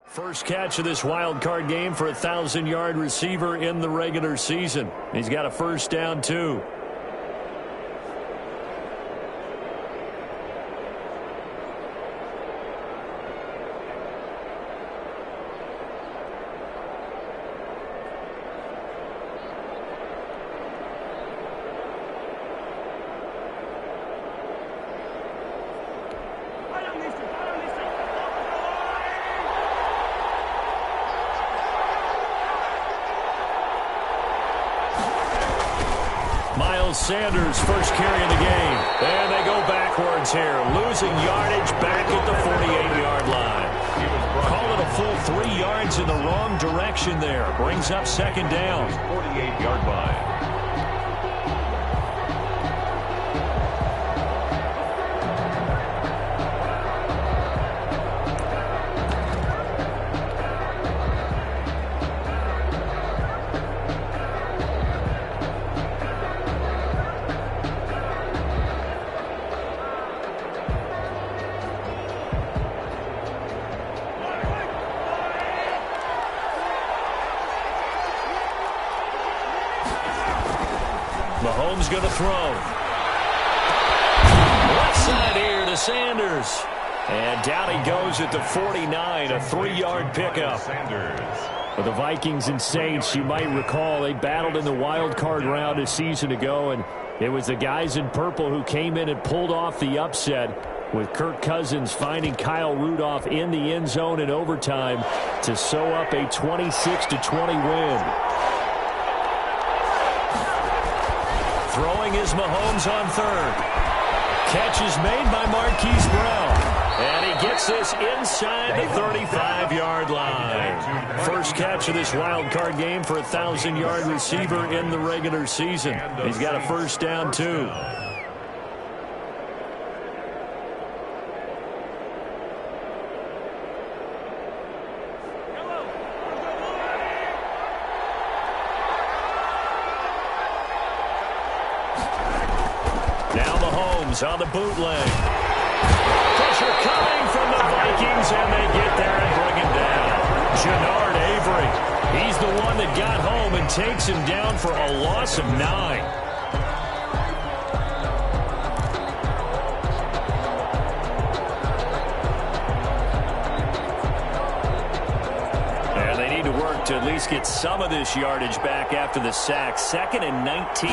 First catch of this wild card game for a 1,000-yard receiver in the regular season. He's got a first down, too. Sanders first carry of the game. And they go backwards here. Losing yardage back at the 48-yard line. Call it a full 3 yards in the wrong direction there. Brings up second down. 48-yard line. Mahomes going to throw. Left side here to Sanders. And down he goes at the 49, a 3-yard pickup. For the Vikings and Saints, you might recall, they battled in the wild card round a season ago, and it was the guys in purple who came in and pulled off the upset, with Kirk Cousins finding Kyle Rudolph in the end zone in overtime to sew up a 26-20 win. Throwing is Mahomes on third. Catch is made by Marquise Brown. And he gets this inside the 35-yard line. First catch of this wild card game for a 1,000-yard receiver in the regular season. He's got a first down, too. On the bootleg. Pressure coming from the Vikings, and they get there and bring him down. Jannard Avery. He's the one that got home and takes him down for a loss of 9. And they need to work to at least get some of this yardage back after the sack. 2nd and 19.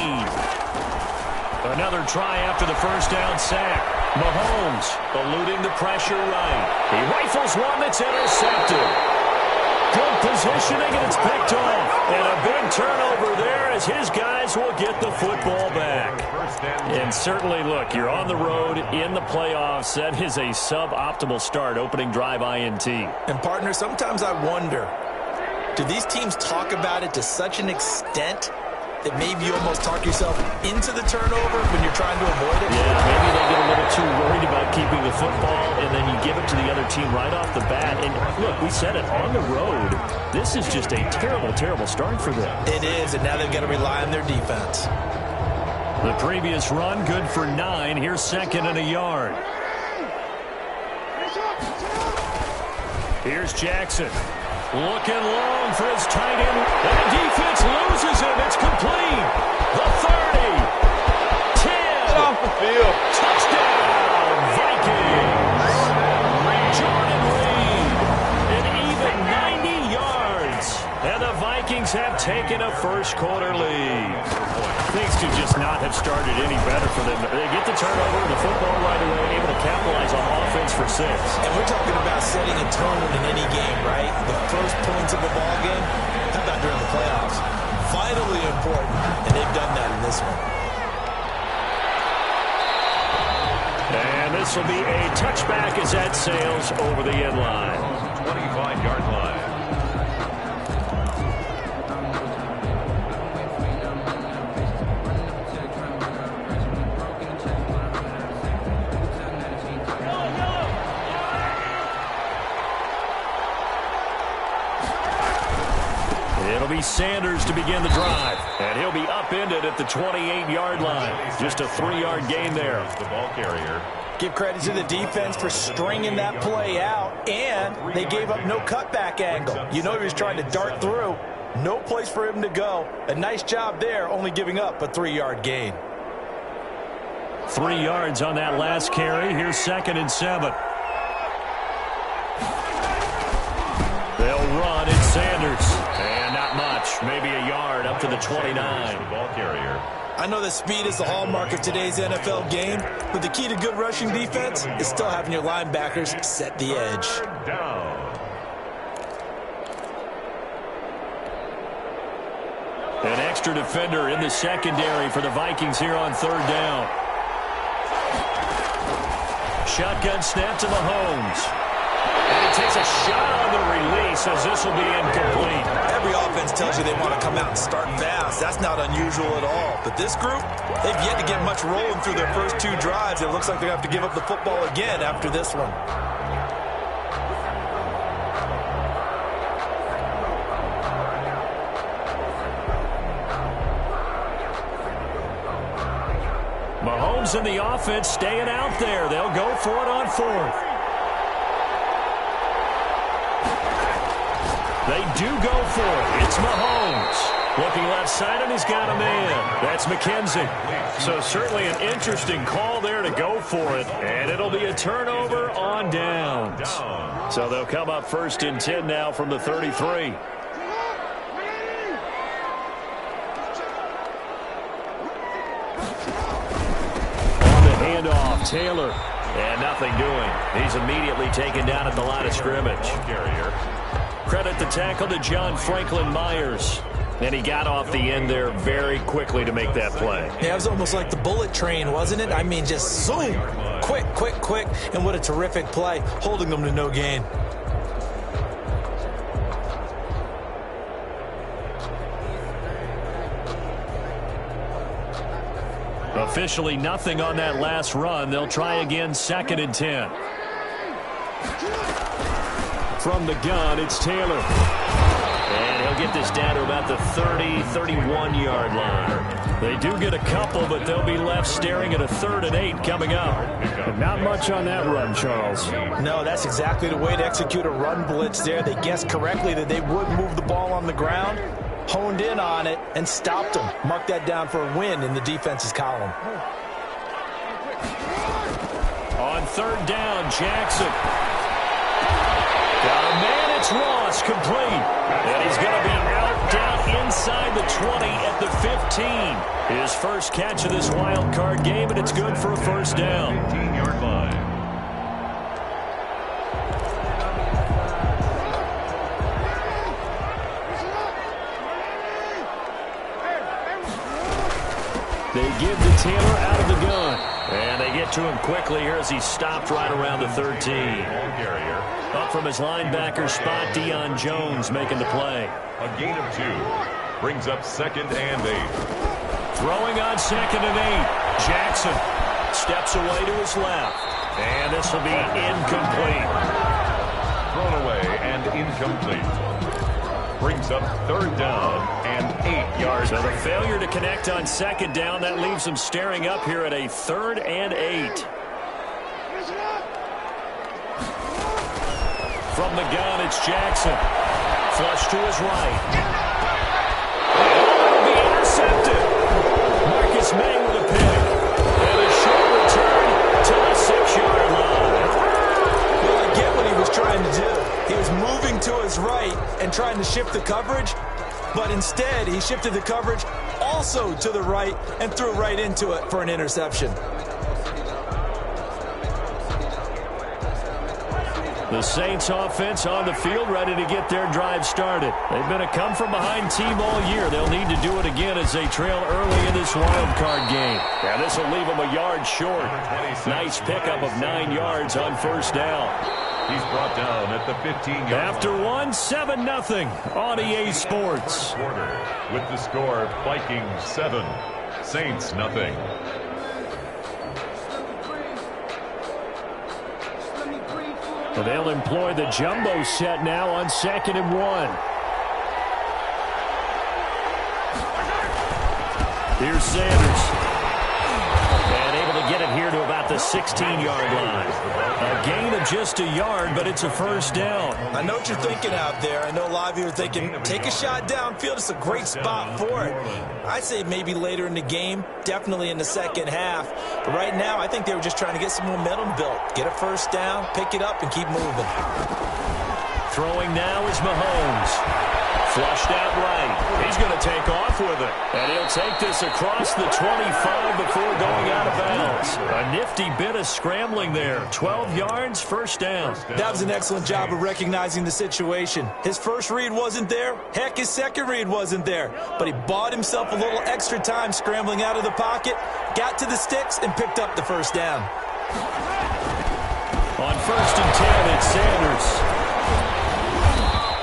Another try after the first down sack. Mahomes eluding the pressure right. He rifles one that's intercepted. Good positioning, and it's picked off. And a big turnover there as his guys will get the football back. And certainly, look, you're on the road in the playoffs. That is a suboptimal start, opening drive INT. And, partner, sometimes I wonder, do these teams talk about it to such an extent that maybe you almost talk yourself into the turnover when you're trying to avoid it? Yeah, maybe they get a little too worried about keeping the football, and then you give it to the other team right off the bat. And look, we said it, on the road, this is just a terrible, terrible start for them. It is, and now they've got to rely on their defense. The previous run, good for 9. Here's 2nd and a yard. Here's Jackson. Looking long for his tight end. And the defense loses him. It's complete. The 30. 10. Get off the field. Touchdown, Vikings. Jordan Reed. An even 90 yards. And the Vikings have taken a first-quarter lead. Things could just not have started any better for them. They get the turnover and the football right away, able to capitalize on offense for 6. And we're talking about setting a tone in any game, right? The first points of a ball game, how about during the playoffs? Vitally important, and they've done that in this one. And this will be a touchback as that sails over the end line. 25-yard line. It'll be Sanders to begin the drive. And he'll be upended at the 28-yard line. Just a 3-yard gain there. The ball carrier, Give credit to the defense for stringing that play out, and they gave up no cutback angle. You know he was trying to dart through. No place for him to go. A nice job there, only giving up a 3-yard gain. 3 yards on that last carry. Here's 2nd and 7. They'll run. It's Sanders. And not much. Maybe a yard up to the 29. The ball carrier. I know that speed is the hallmark of today's NFL game, but the key to good rushing defense is still having your linebackers set the edge. Down. An extra defender in the secondary for the Vikings here on 3rd down. Shotgun snap to Mahomes. And he takes a shot on the release as this will be incomplete. Every offense tells you they want to come out and start fast. That's not unusual at all. But this group, they've yet to get much rolling through their first 2 drives. It looks like they have to give up the football again after this one. Mahomes and the offense staying out there. They'll go for it on 4th. They do go for it. It's Mahomes. Looking left side, and he's got a man. That's McKenzie. So certainly an interesting call there to go for it. And it'll be a turnover on downs. So they'll come up 1st and 10 now from the 33. Handoff, Taylor, and nothing doing. He's immediately taken down at the line of scrimmage. Carrier. Credit the tackle to John Franklin Myers. And he got off the end there very quickly to make that play. Yeah, it was almost like the bullet train, wasn't it? I mean, just zoom. Quick, quick, quick. And what a terrific play, holding them to no gain. Officially nothing on that last run. They'll try again, 2nd and 10. From the gun, it's Taylor. And he'll get this down to about the 30, 31-yard line. They do get a couple, but they'll be left staring at a 3rd and 8 coming up. And not much on that run, Charles. No, that's exactly the way to execute a run blitz there. They guessed correctly that they would move the ball on the ground, honed in on it, and stopped them. Mark that down for a win in the defense's column. On 3rd down, Jackson. Got a man, it's Ross, complete. And he's going to be out down inside the 20 at the 15. His first catch of this wild card game, and it's good for a 1st down. 15-yard line. They give to Taylor out of the gun. And they get to him quickly here as he stopped right around the 13. Carrier. Up from his linebacker spot, Deion Jones making the play. A gain of 2. Brings up 2nd and 8. Throwing on 2nd and 8. Jackson steps away to his left. And this will be incomplete. Thrown away and incomplete. Brings up 3rd down and 8 yards. So the failure to connect on 2nd down, that leaves them staring up here at a 3rd and 8. From the gun, it's Jackson. Flush to his right. And it'll be intercepted. Marcus May with a pick. And a short return to the 6-yard line. Well, I get what he was trying to do. He was moving to his right and trying to shift the coverage, but instead he shifted the coverage also to the right and threw right into it for an interception. The Saints offense on the field ready to get their drive started. They've been a come-from-behind team all year. They'll need to do it again as they trail early in this wild card game. Now this will leave them a yard short. Nice pickup of 9 yards on 1st down. He's brought down at the 15-yard line. After 1-7-0 on EA Sports. With the score, Vikings 7, Saints nothing. They'll employ the jumbo set now on 2nd and 1. Here's Sanders. And able to get it here to about the the 16-yard line. A gain of just a yard, but it's a first down. I know what you're thinking out there. I know a lot of you are thinking, take a shot downfield. It's a great spot for it. I'd say maybe later in the game, definitely in the second half. But right now, I think they were just trying to get some momentum built. Get a first down, pick it up, and keep moving. Throwing now is Mahomes. Flushed out right. He's going to take off with it. And he'll take this across the 25 before going out of bounds. A nifty bit of scrambling there. 12 yards, first down. That was an excellent job of recognizing the situation. His first read wasn't there. Heck, his second read wasn't there. But he bought himself a little extra time scrambling out of the pocket, got to the sticks, and picked up the first down. On 1st and 10, it's Sanders.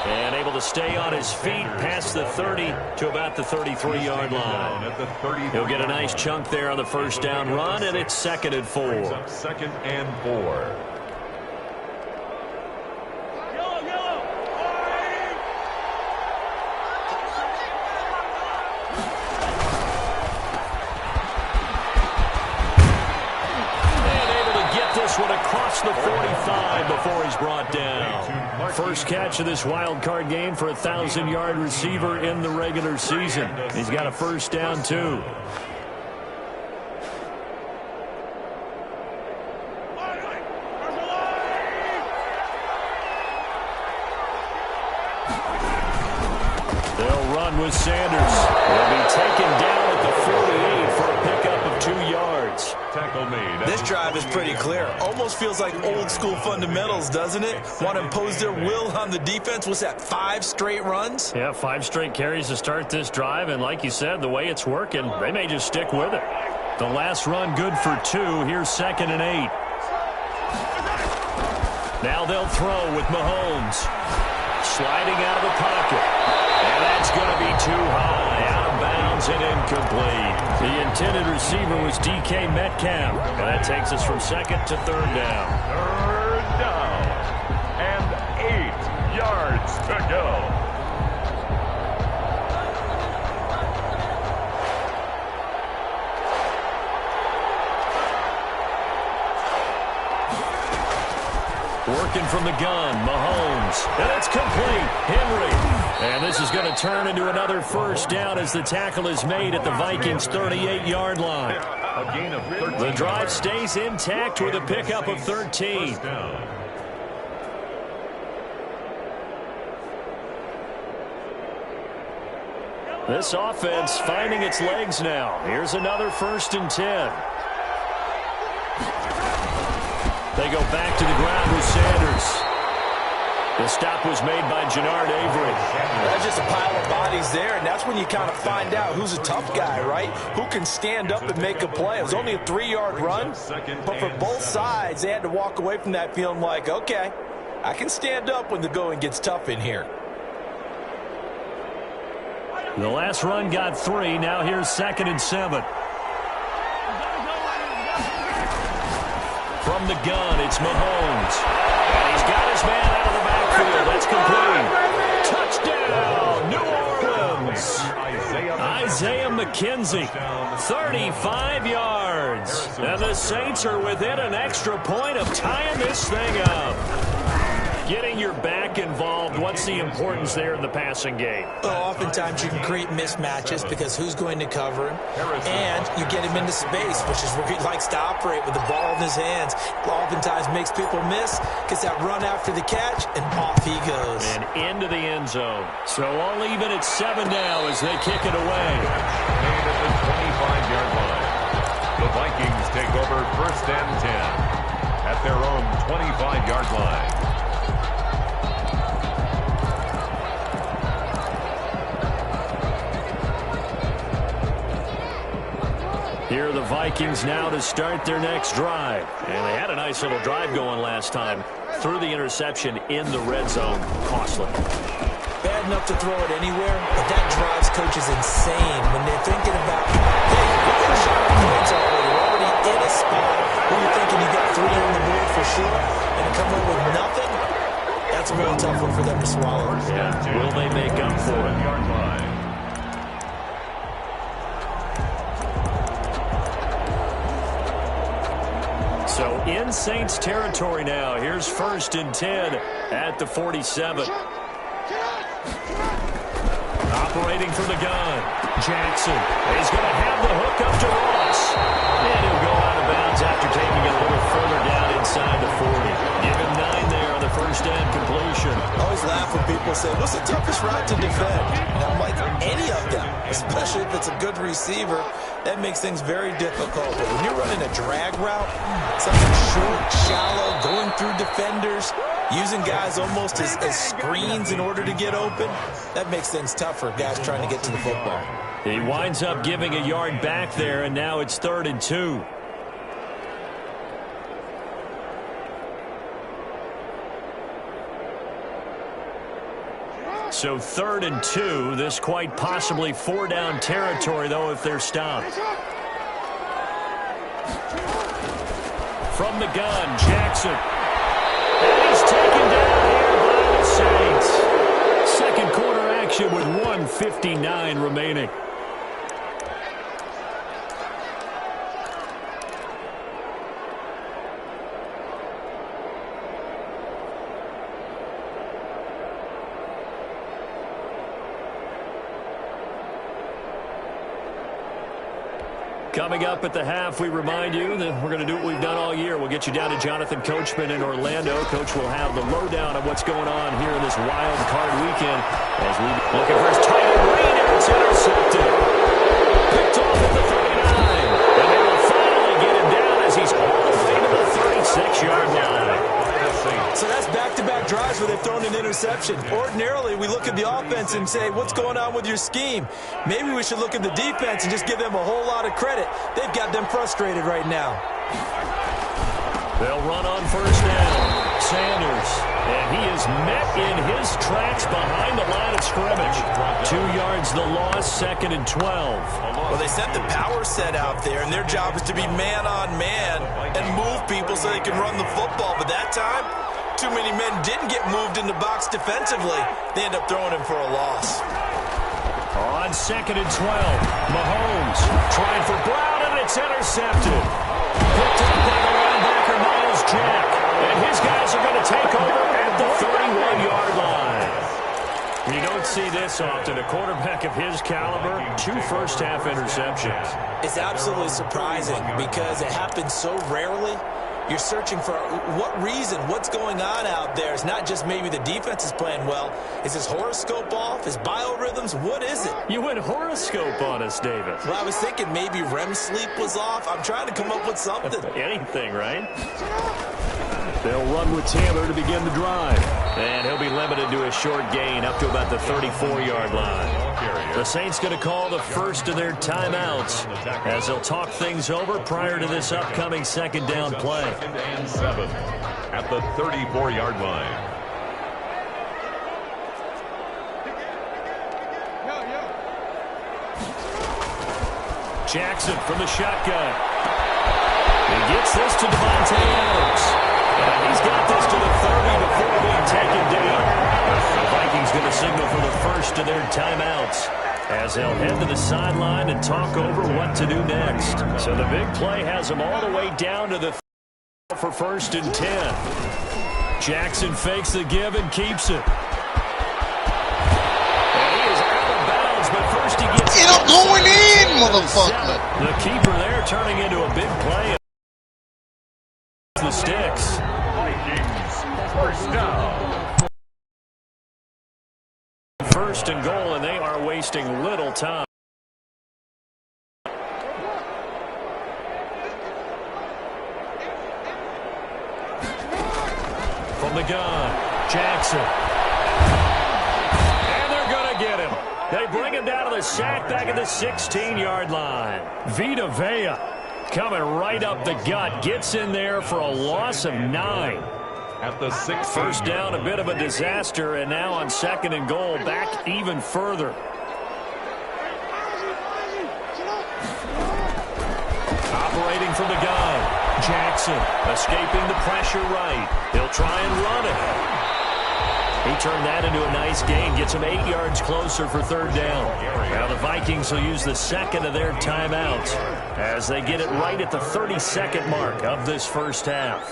And able to stay on his feet past the 30 to about the 33-yard line. He'll get a nice chunk there on the first down run, and it's 2nd and 4. 2nd and 4. One across the 45 before he's brought down. First catch of this wild card game for a 1,000-yard receiver in the regular season. He's got a first down, too. They'll run with Sanders. He'll be taken down at the 48 for a pickup of 2 yards. Tackle made. This drive is pretty clear. Almost feels like old school fundamentals, doesn't it? Want to impose their will on the defense. Was that 5 straight runs? Yeah, 5 straight carries to start this drive. And like you said, the way it's working, they may just stick with it. The last run good for 2. Here's 2nd and 8. Now they'll throw with Mahomes. Sliding out of the pocket. And that's going to be too high. Out of bounds and incomplete. The intended receiver was DK Metcalf. And that takes us from 2nd to 3rd down. 3rd down. And 8 yards to go. Working from the gun, Mahomes. And it's complete. Henry. And this is going to turn into another first down as the tackle is made at the Vikings' 38-yard line. A gain of 13. The drive stays intact with a pickup of 13. This offense finding its legs now. Here's another 1st and 10. They go back to the ground with Sanders. The stop was made by Jannard Avery. That's just a pile of bodies there, and that's when you kind of find out who's a tough guy, right? Who can stand up and make a play. It was only a 3-yard run, but for both sides, they had to walk away from that feeling like, okay, I can stand up when the going gets tough in here. The last run got 3. Now here's 2nd and 7. From the gun, it's Mahomes. And he's got his man out of the backfield. That's complete. Touchdown, New Orleans. Isaiah McKenzie, 35 yards. And the Saints are within an extra point of tying this thing up. Getting your back involved, what's the importance there in the passing game? Well, oftentimes you can create mismatches because who's going to cover him, and you get him into space, which is where he likes to operate with the ball in his hands. Oftentimes makes people miss, gets that run after the catch, and off he goes. And into the end zone. So all even at 7 now as they kick it away. Made at the 25-yard line. The Vikings take over 1st and 10 at their own 25-yard line. Here are the Vikings now to start their next drive. And they had a nice little drive going last time. Threw the interception in the red zone. Costly. Bad enough to throw it anywhere, but that drives coaches insane when they're thinking about, hey, we're going to shot our points already. We're already in a spot where you're thinking you got 3 on the board for sure, and to come up with nothing, that's a real tough one for them to swallow. Yeah. Will they make up for it? in Saints territory now. Here's 1st and 10 at the 47. Operating from the gun, Jackson. He's going to have the hook up to Ross. And he'll go out of bounds after taking it a little further down inside the 40. Give him 9 there on the first down completion. I always laugh when people say, what's the toughest route to defend? And I'm like, any of them, especially if it's a good receiver. That makes things very difficult. But when you're running a drag route, something short, shallow, going through defenders, using guys almost as screens in order to get open, that makes things tough for guys trying to get to the football. He winds up giving a yard back there, and now it's 3rd and 2. So 3rd and 2. This quite possibly 4-down territory, though, if they're stopped. From the gun, Jackson. And he's taken down here by the Saints. Second quarter action with 1:59 remaining. Coming up at the half, we remind you that we're going to do what we've done all year. We'll get you down to Jonathan Coachman in Orlando. Coach will have the lowdown of what's going on here in this wild card weekend. As we looking for his tight end read, and it's intercepted. Picked off at the 39. And they will finally get him down as he's all the way to the 36-yard line. So that's back-to-back drives where they've thrown an interception. Ordinarily, we look at the offense and say, what's going on with your scheme? Maybe we should look at the defense and just give them a whole lot of credit. They've got them frustrated right now. They'll run on first down. Sanders, and he is met in his tracks behind the line of scrimmage. 2 yards the loss, 2nd and 12. Well, they sent the power set out there, and their job is to be man-on-man and move people so they can run the football. But that time, too many men didn't get moved in the box defensively. They end up throwing him for a loss. On 2nd and 12, Mahomes trying for Brown, and it's intercepted. Picked up by the linebacker, Miles Jack. And his guys are going to take over at the 31-yard line. You don't see this often. A quarterback of his caliber, 2 first-half interceptions. It's absolutely surprising because it happens so rarely. You're searching for what reason, what's going on out there. It's not just maybe the defense is playing well. Is his horoscope off? His biorhythms? What is it? You went horoscope on us, David. Well, I was thinking maybe REM sleep was off. I'm trying to come up with something. Anything, right? They'll run with Taylor to begin the drive. And he'll be limited to a short gain up to about the 34-yard line. The Saints going to call the first of their timeouts as they'll talk things over prior to this upcoming 2nd down play. 2nd and 7 at the 34-yard line. Jackson from the shotgun. He gets this to Devontae Adams. And he's got this to the 30 before being taken down. The Vikings going to signal for the first of their timeouts as they'll head to the sideline and talk over what to do next. So the big play has them all the way down to the for 1st and 10. Jackson fakes the give and keeps it. And he is out of bounds, but first he gets it up going in, motherfucker. The keeper there turning into a big play. The sticks. Vikings first down. 1st and goal, and they are wasting little time. From the gun, Jackson. And they're going to get him. They bring him down to the sack back at the 16-yard line. Vita Vea coming right up the gut. Gets in there for a loss of 9. At the 6th. First down, a bit of a disaster, and now on 2nd and goal, back even further. Operating from the gun. Jackson escaping the pressure right. He'll try and run it. He turned that into a nice gain, gets him 8 yards closer for third down. Now the Vikings will use the second of their timeouts as they get it right at the 30-second mark of this first half.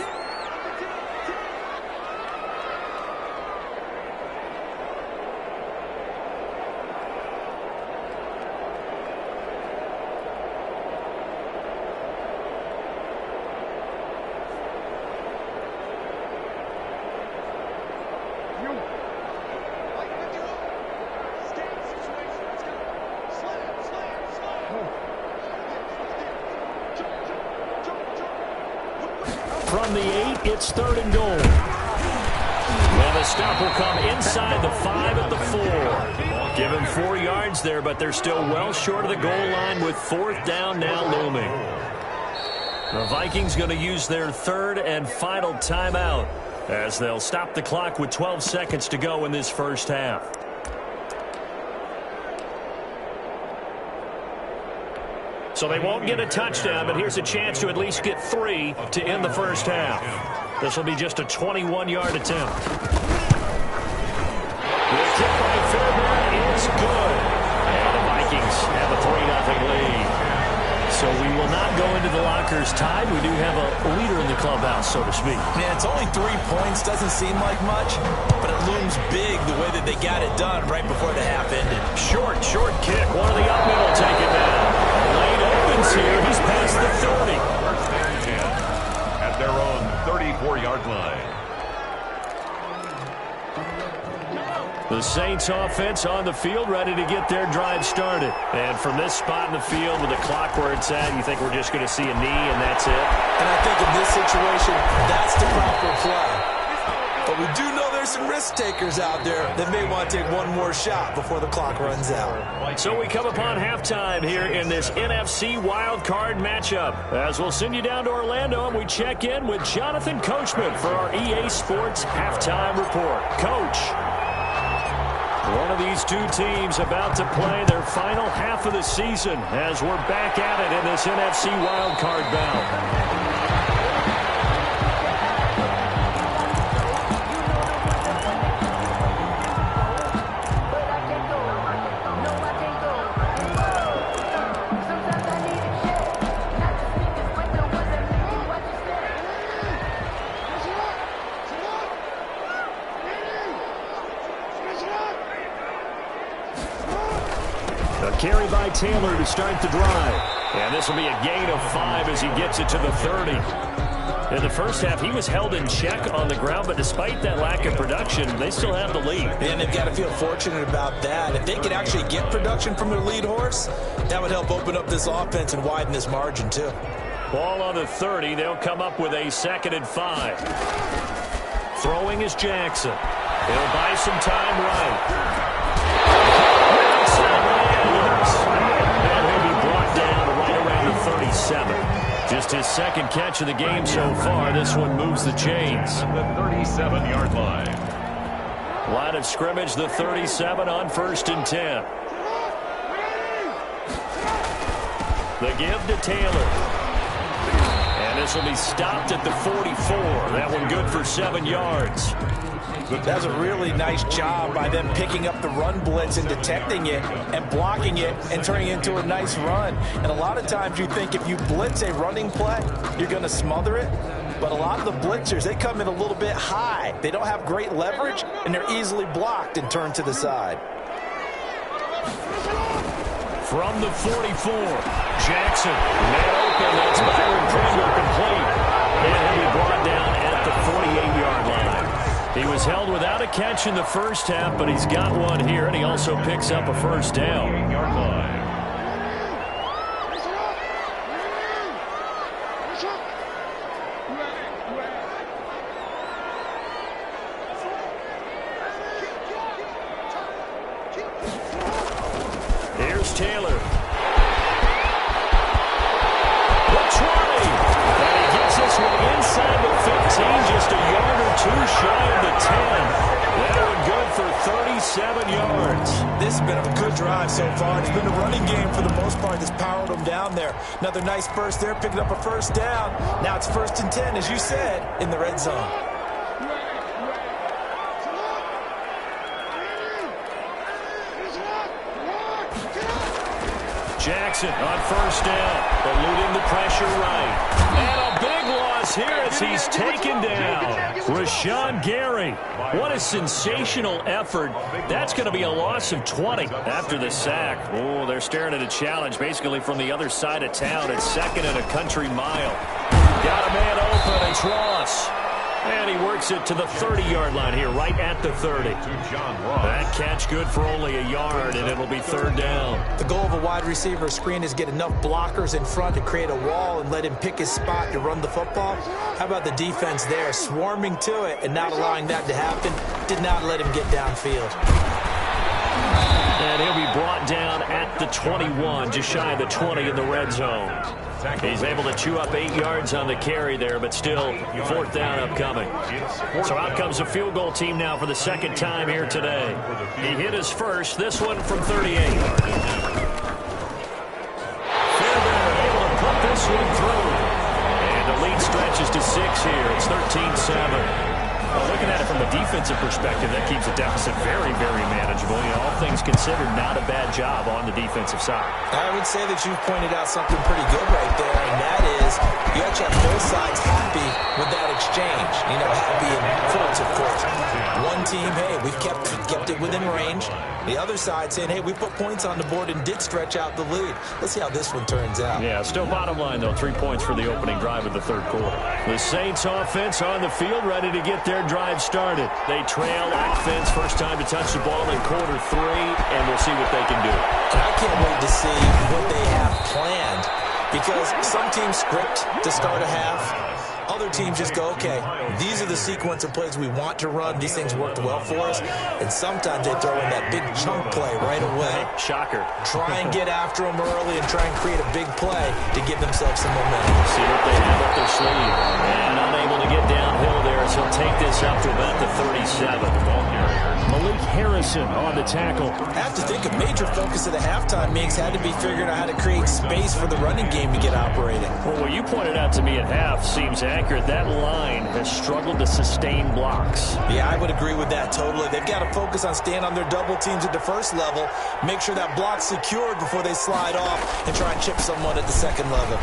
From the 8, it's third and goal. And the stop will come inside the 5 at the 4. Give him 4 yards there, but they're still well short of the goal line with fourth down now looming. The Vikings going to use their third and final timeout as they'll stop the clock with 12 seconds to go in this first half. So they won't get a touchdown, but here's a chance to at least get 3 to end the first half. This will be just a 21-yard attempt. The kick by Fairbairn is good. And the Vikings have a 3-0 lead. So we will not go into the lockers tied. We do have a leader in the clubhouse, so to speak. Yeah, it's only 3 points. Doesn't seem like much, but it looms big the way that they got it done right before the half ended. Short kick. One of the up middle take it down. Lane opens here. He's past the 30. At their own 34-yard line. The Saints offense on the field, ready to get their drive started. And from this spot in the field with the clock where it's at, you think we're just going to see a knee and that's it? And I think in this situation, that's the proper play. But we do know there's some risk takers out there that may want to take one more shot before the clock runs out. So we come upon halftime here in this NFC wildcard matchup. As we'll send you down to Orlando and we check in with Jonathan Coachman for our EA Sports Halftime Report. Coach. One of these two teams about to play their final half of the season as we're back at it in this NFC wildcard bout. Carry by Taylor to start the drive. And this will be a gain of 5 as he gets it to the 30. In the first half, he was held in check on the ground, but despite that lack of production, they still have the lead. And they've got to feel fortunate about that. If they could actually get production from their lead horse, that would help open up this offense and widen this margin, too. Ball on the 30. They'll come up with a 2nd and 5. Throwing is Jackson. He'll buy some time right. And he'll be brought down right around the 37. Just his second catch of the game so far. This one moves the chains. At the 37-yard line. Line of scrimmage, the 37 on 1st and 10. The give to Taylor. And this will be stopped at the 44. That one good for 7 yards. That's a really nice job by them picking up the run blitz and detecting it and blocking it and turning it into a nice run. And a lot of times you think if you blitz a running play, you're going to smother it. But a lot of the blitzers, they come in a little bit high. They don't have great leverage, and they're easily blocked and turned to the side. From the 44, Jackson. Man open, that's Byron Pringle complete. And he'll be brought down at the 48-yard line. He was held without a catch in the first half, but he's got one here, and he also picks up a first down. 8-yard line. Here's Taylor. The 20. And he gets this one inside the 15, just a yard or two shy of the 10. That one good for 37 yards. This has been a good drive so far. It's been a running game for the most part that's powered them down there. Another nice burst there, picking up a first down. Now it's 1st and 10, as you said, in the red zone. Jackson on first down, eluding the pressure right. And a big loss here as he's taken down. Rashawn Gary. What a sensational effort. That's going to be a loss of 20 after the sack. Oh, they're staring at a challenge basically from the other side of town at 2nd and a country mile. Got a man open. It's Ross. And he works it to the 30-yard line here, right at the 30. That catch good for only a yard, and it'll be 3rd down. The goal of a wide receiver screen is get enough blockers in front to create a wall and let him pick his spot to run the football. How about the defense there, swarming to it and not allowing that to happen? Did not let him get downfield. And he'll be brought down at the 21, just shy of the 20 in the red zone. He's able to chew up 8 yards on the carry there, but still 4th down upcoming. So out comes a field goal team now for the 2nd time here today. He hit his first, this one from 38. Fairbairn able to put this one through. And the lead stretches to 6 here. It's 13-7. Well, looking at it from a defensive perspective, that keeps the deficit very, very manageable. You know, all things considered, not a bad job on the defensive side. I would say that you've pointed out something pretty good right there, and that is you have to have both sides happy with that exchange. You know, happy in quotes, of course. One team, hey, we've kept it within range. The other side saying, hey, we put points on the board and did stretch out the lead. Let's see how this one turns out. Yeah, still bottom line, though, 3 points for the opening drive of the 3rd quarter. The Saints offense on the field, ready to get their drive started. They trail offense, first time to touch the ball in quarter 3, and we'll see what they can do. And I can't wait to see what they have planned, because some teams script to start a half. Other teams just go, okay, these are the sequence of plays we want to run. These things worked well for us. And sometimes they throw in that big chunk play right away. Shocker. Try and get after them early and try and create a big play to give themselves some momentum. See what they have up their sleeve. And unable to get downhill there, so he'll take this up to about the 37. Malik Harrison on the tackle. I have to think a major focus of the halftime meetings had to be figuring out how to create space for the running game to get operating. Well, what you pointed out to me at half seems accurate. That line has struggled to sustain blocks. Yeah, I would agree with that totally. They've got to focus on staying on their double teams at the first level, make sure that block's secured before they slide off and try and chip someone at the 2nd level.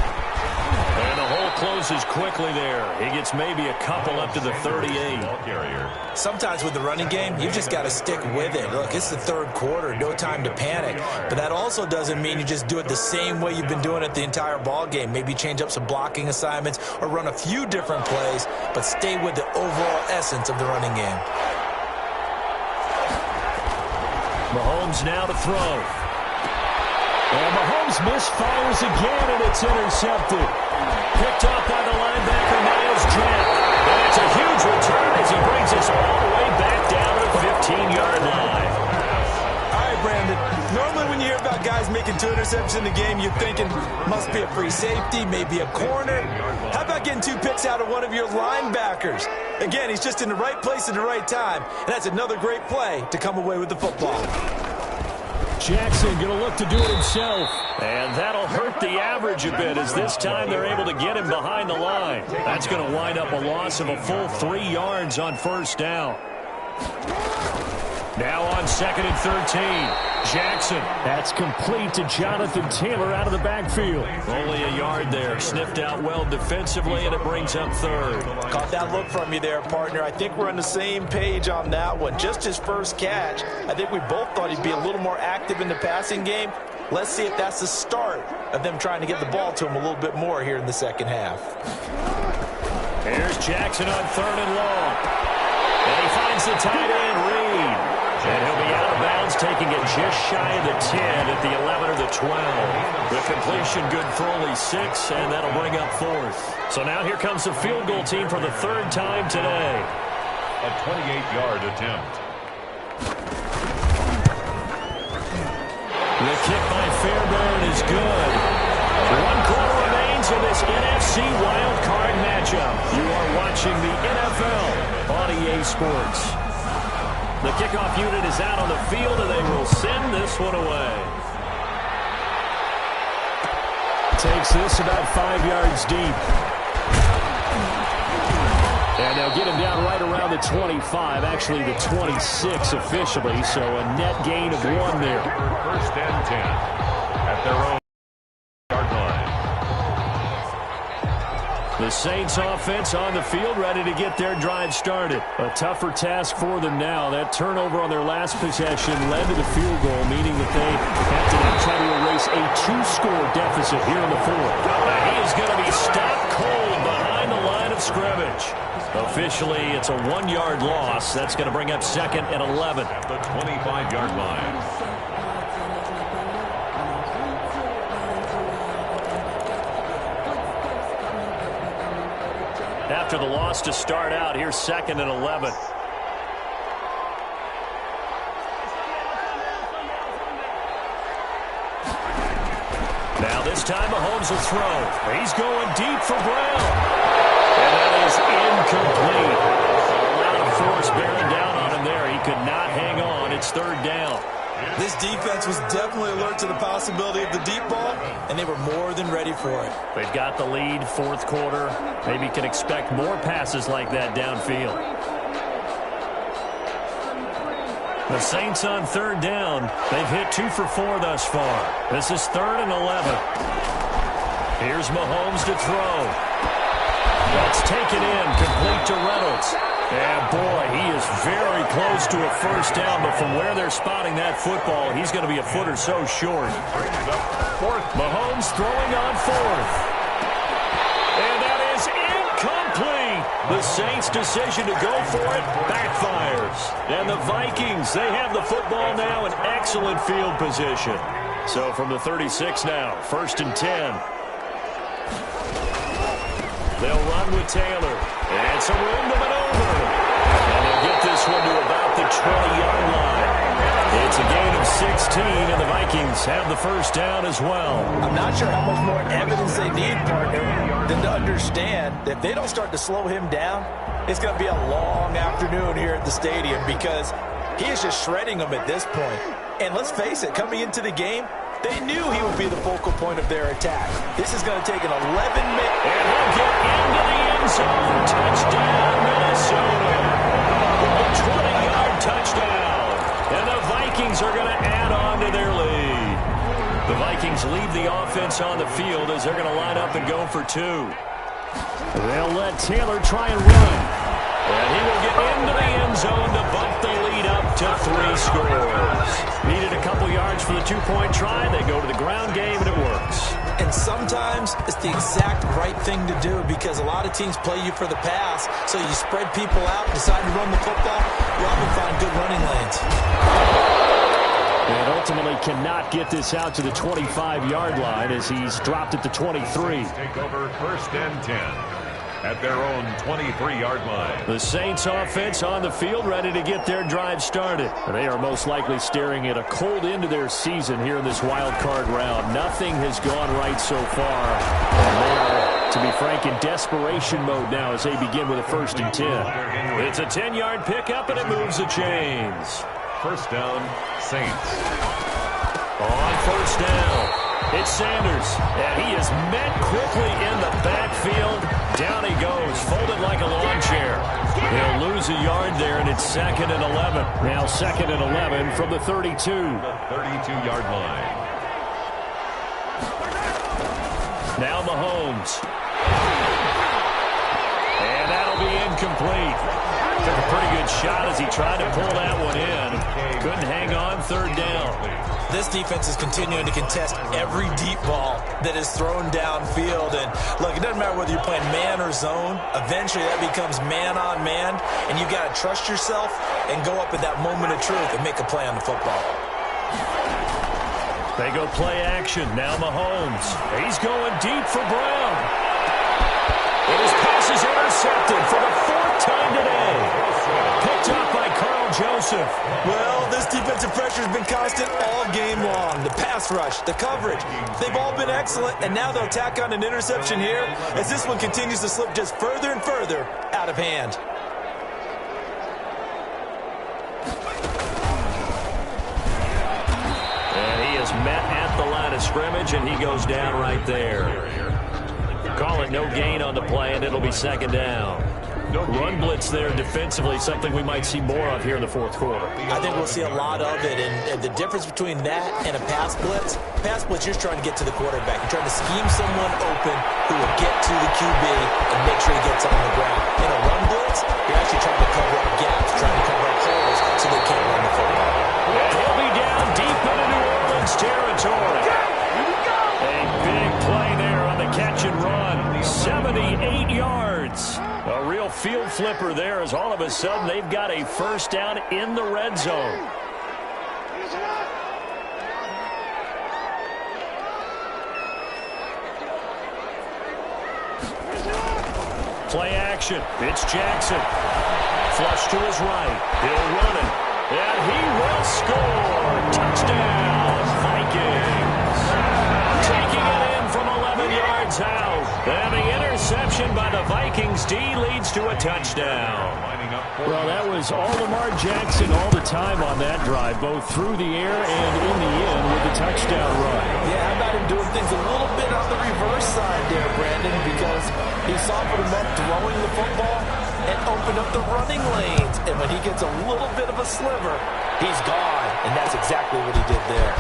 And the hole closes quickly there. He gets maybe a couple up to the 38. Sometimes with the running game, you just got to stick with it. Look, it's the 3rd quarter, no time to panic. But that also doesn't mean you just do it the same way you've been doing it the entire ball game. Maybe change up some blocking assignments or run a few different plays, but stay with the overall essence of the running game. Mahomes now to throw. And Mahomes misfires again, and it's intercepted. Picked up by the linebacker, Miles Jack. And it's a huge return as he brings us all the way back down to the 15-yard line. All right, Brandon. Normally when you hear about guys making 2 interceptions in the game, you're thinking must be a free safety, maybe a corner. How about getting 2 picks out of one of your linebackers? Again, he's just in the right place at the right time, and that's another great play to come away with the football. Jackson going to look to do it himself. And that'll hurt the average a bit as this time they're able to get him behind the line. That's going to wind up a loss of a full 3 yards on 1st down. Now on 2nd and 13. Jackson. That's complete to Jonathan Taylor out of the backfield. Only a yard there. Sniffed out well defensively, and it brings up 3rd. Caught that look from you there, partner. I think we're on the same page on that one. Just his first catch. I think we both thought he'd be a little more active in the passing game. Let's see if that's the start of them trying to get the ball to him a little bit more here in the 2nd half. Here's Jackson on 3rd and long. And he finds the tight end, Reed. And he'll be out of bounds, taking it just shy of the 10 at the 11 or the 12. The completion good for only 6, and that'll bring up 4th. So now here comes the field goal team for the 3rd time today. A 28-yard attempt. The kick by Fairbairn is good. 1 quarter remains in this NFC wildcard matchup. You are watching the NFL on EA Sports. The kickoff unit is out on the field, and they will send this one away. Takes this about 5 yards deep. And they'll get him down right around the 25, actually the 26 officially, so a net gain of 1 there. 1st and 10 at their own. The Saints offense on the field, ready to get their drive started. A tougher task for them now. That turnover on their last possession led to the field goal, meaning that they have to now try to erase a 2-score deficit here in the fourth. He is going to be stopped cold behind the line of scrimmage. Officially, it's a 1-yard loss. That's going to bring up 2nd and 11. At the 25-yard line. After the loss to start out, here's 2nd and 11. Now this time Mahomes will throw. He's going deep for Brown. And that is incomplete. A lot of force bearing down on him there. He could not hang on. It's 3rd down. This defense was definitely alert to the possibility of the deep ball, and they were more than ready for it. They've got the lead, 4th quarter. Maybe can expect more passes like that downfield. The Saints on 3rd down. They've hit 2 for 4 thus far. This is 3rd and 11. Here's Mahomes to throw. That's taken in, complete to Reynolds. And boy, he is very close to a 1st down, but from where they're spotting that football, he's going to be a foot or so short. Mahomes throwing on 4th. And that is incomplete. The Saints' decision to go for it backfires. And the Vikings, they have the football now in excellent field position. So from the 36 now, 1st and 10. They'll run with Taylor. And some room to maneuver. And they'll get this one to about the 20-yard line. It's a gain of 16, and the Vikings have the 1st down as well. I'm not sure how much more evidence they need, partner, than to understand that if they don't start to slow him down, it's going to be a long afternoon here at the stadium because he is just shredding them at this point. And let's face it, coming into the game, they knew he would be the focal point of their attack. This is going to take an 11-minute. And he'll get into the end zone. Touchdown, Minnesota. A 20-yard touchdown. And the Vikings are going to add on to their lead. The Vikings leave the offense on the field as they're going to line up and go for 2. They'll let Taylor try and run. And he will get into the end zone to bump the lead up to 3 scores. Needed a couple yards for the 2-point try. They go to the ground game, and it works. And sometimes it's the exact right thing to do because a lot of teams play you for the pass. So you spread people out, decide to run the football. You often find good running lanes. And ultimately cannot get this out to the 25-yard line as he's dropped at the 23. Take over 1st and 10. At their own 23-yard line. The Saints offense on the field ready to get their drive started. They are most likely staring at a cold end to their season here in this wild card round. Nothing has gone right so far. And they are, to be frank, in desperation mode now as they begin with a 1st and 10. It's a 10-yard pickup and it moves the chains. 1st down, Saints. On 1st down. It's Sanders, and he is met quickly in the backfield. Down he goes, folded like a lawn chair. He'll lose a yard there, and it's 2nd and 11. Now 2nd and 11 from the 32. The 32-yard line. Now Mahomes. And that'll be incomplete. Took a pretty good shot as he tried to pull that one in. Couldn't hang on, 3rd down. This defense is continuing to contest every deep ball that is thrown downfield. And look, it doesn't matter whether you're playing man or zone. Eventually that becomes man on man. And you've got to trust yourself and go up at that moment of truth and make a play on the football. They go play action. Now Mahomes. He's going deep for Brown. And his pass is intercepted for the 4th time today. Picked up by Carl Joseph. Well, this defensive pressure has been constant all game long. The pass rush, the coverage, they've all been excellent, and now they'll tack on an interception here as this one continues to slip just further and further out of hand. And he is met at the line of scrimmage, and he goes down right there. Call it no gain on the play, and it'll be 2nd down. No Run blitz there defensively, something we might see more of here in the fourth quarter. I think we'll see a lot of it, and the difference between that and a pass blitz, you're just trying to get to the quarterback. You're trying to scheme someone open who will get to the QB and make sure he gets on the ground. In a run blitz, you're actually trying to cover up gaps, trying to cover up holes so they can't run the football. And he'll be down deep into New Orleans territory. A big play there on the catch and run. 78 yards. A real field flipper there as all of a sudden they've got a first down in the red zone. Play action. It's Jackson. Flush to his right. He'll run it. And he will score. Touchdown, Vikings. Taking it in from 11 yards out. And the interception by the Vikings D leads to a touchdown. Well, that was all Lamar Jackson all the time on that drive, both through the air and in the end with the touchdown run. Yeah, how about him doing things a little bit on the reverse side there, Brandon, because he softened him up throwing the football and opened up the running lanes. And when he gets a little bit of a sliver, he's gone. And that's exactly what he did there.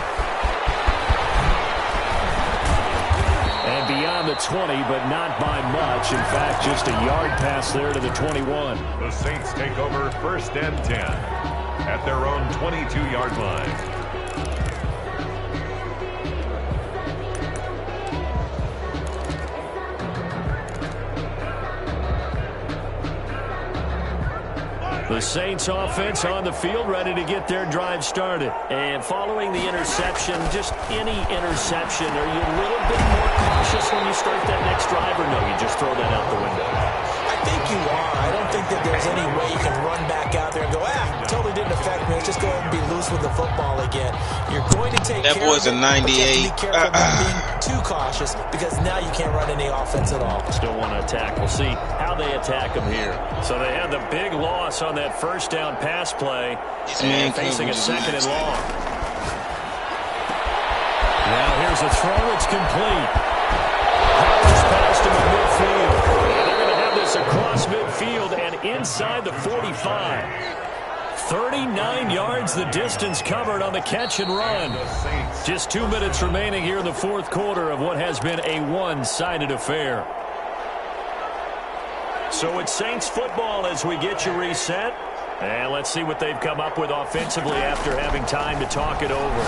And beyond the 20, but not by much. In fact, just a yard pass there to the 21. The Saints take over first and 10 at their own 22-yard line. The Saints offense on the field ready to get their drive started. And following the interception, just any interception, are you a little bit more cautious when you start that next drive, or no, you just throw that out the window? I think you are. I don't think that there's any way you can run back out there and go, totally didn't affect me. Let's just go ahead and be loose with the football again. You're going to take That care boy's of a it, but you 98. have to be careful not being too cautious because now you can't run any offense at all. Still want to attack. We'll see how they attack him here. So they had the big loss on that first down pass play and facing a second and long. Now here's a throw. It's complete. Powers past him in midfield. They're going to have this across midfield and inside the 45. 39 yards the distance covered on the catch and run. Just 2 minutes remaining here in the fourth quarter of what has been a one-sided affair. So it's Saints football as we get you reset. And let's see what they've come up with offensively after having time to talk it over.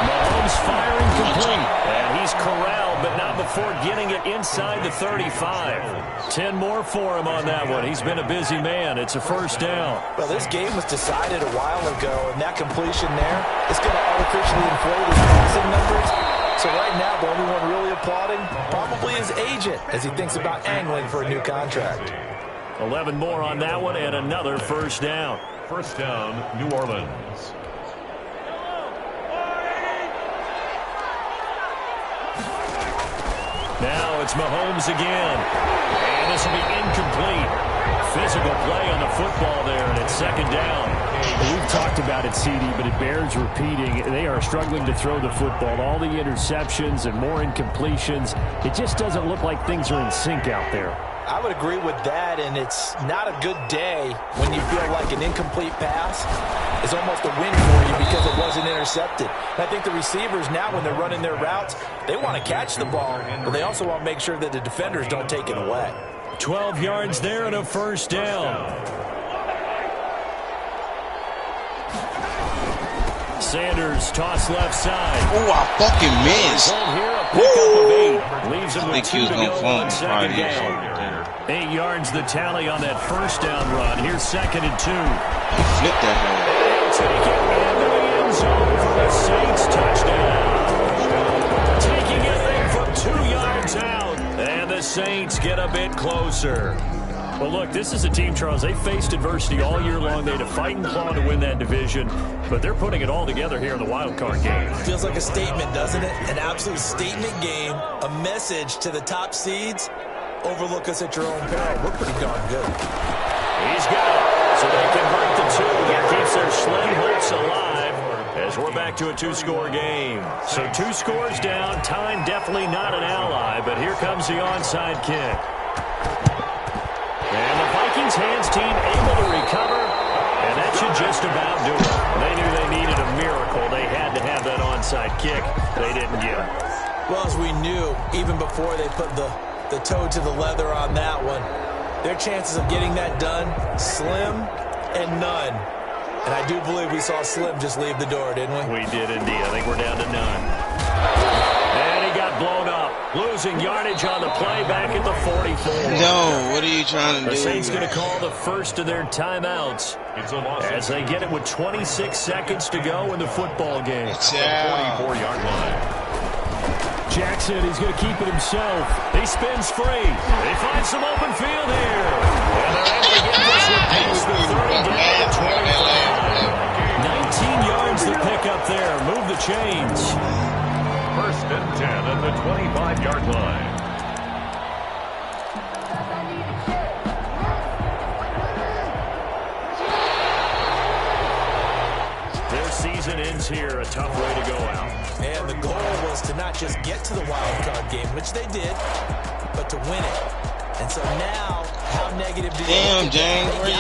Mahomes firing complete. And he's corralled, but not before getting it inside the 35. 10 more for him on that one. He's been a busy man. It's a first down. Well, this game was decided a while ago, and that completion there is going to artificially inflate his passing numbers. So right now, the only one really applauding probably his agent as he thinks about angling for a new contract. 11 more on that one and another first down. First down, New Orleans. Now it's Mahomes again. And this will be incomplete. Physical play on the football there, and it's second down. We've talked about it, CD, but it bears repeating. They are struggling to throw the football. All the interceptions and more incompletions. It just doesn't look like things are in sync out there. I would agree with that, and it's not a good day when you feel like an incomplete pass is almost a win for you because it wasn't intercepted. And I think the receivers now, when they're running their routes, they want to catch the ball, but they also want to make sure that the defenders don't take it away. 12 yards there and a first down. Sanders toss left side. Oh, I fucking missed. Here, a pickup of 8. Leaves him I with think he 2 was to going go to on fall second right down. here. 8 yards the tally on that first down run. Here's second and 2. He flipped that hole. Take it into the end zone for the Saints touchdown. Taking it in from 2 yards out. And the Saints get a bit closer. Well, look, this is a team, Charles. They faced adversity all year long. They had to fight and claw to win that division, but they're putting it all together here in the wild card game. Feels like a statement, doesn't it? An absolute statement game, a message to the top seeds. Overlook us at your own peril. We're pretty darn good. He's got it. So they convert the 2. That keeps their slim hopes alive as we're back to a 2-score game. So 2 scores down. Time definitely not an ally, but here comes the onside kick. King's hands team able to recover, and that should just about do it. They knew they needed a miracle. They had to have that onside kick. They didn't get it. Well, as we knew, even before they put the toe to the leather on that one, their chances of getting that done, slim and none. And I do believe we saw Slim just leave the door, didn't we? We did indeed. I think we're down to none. And he got blown up. Losing yardage on the play back at the 44. No, what are you trying to do? The Saints going to call the first of their timeouts as they get it with 26 seconds to go in the football game. It's 44-yard line. Jackson, he's going to keep it himself. He spins free. They find some open field here. And they're able to get this one past the 30 down to 25. 19 yards to pick up there. Move the chains. First and 10 at the 25-yard line. Their season ends here. A tough way to go out. And the goal was to not just get to the wild card game, which they did, but to win it. And so now, how negative do you Damn, James, where you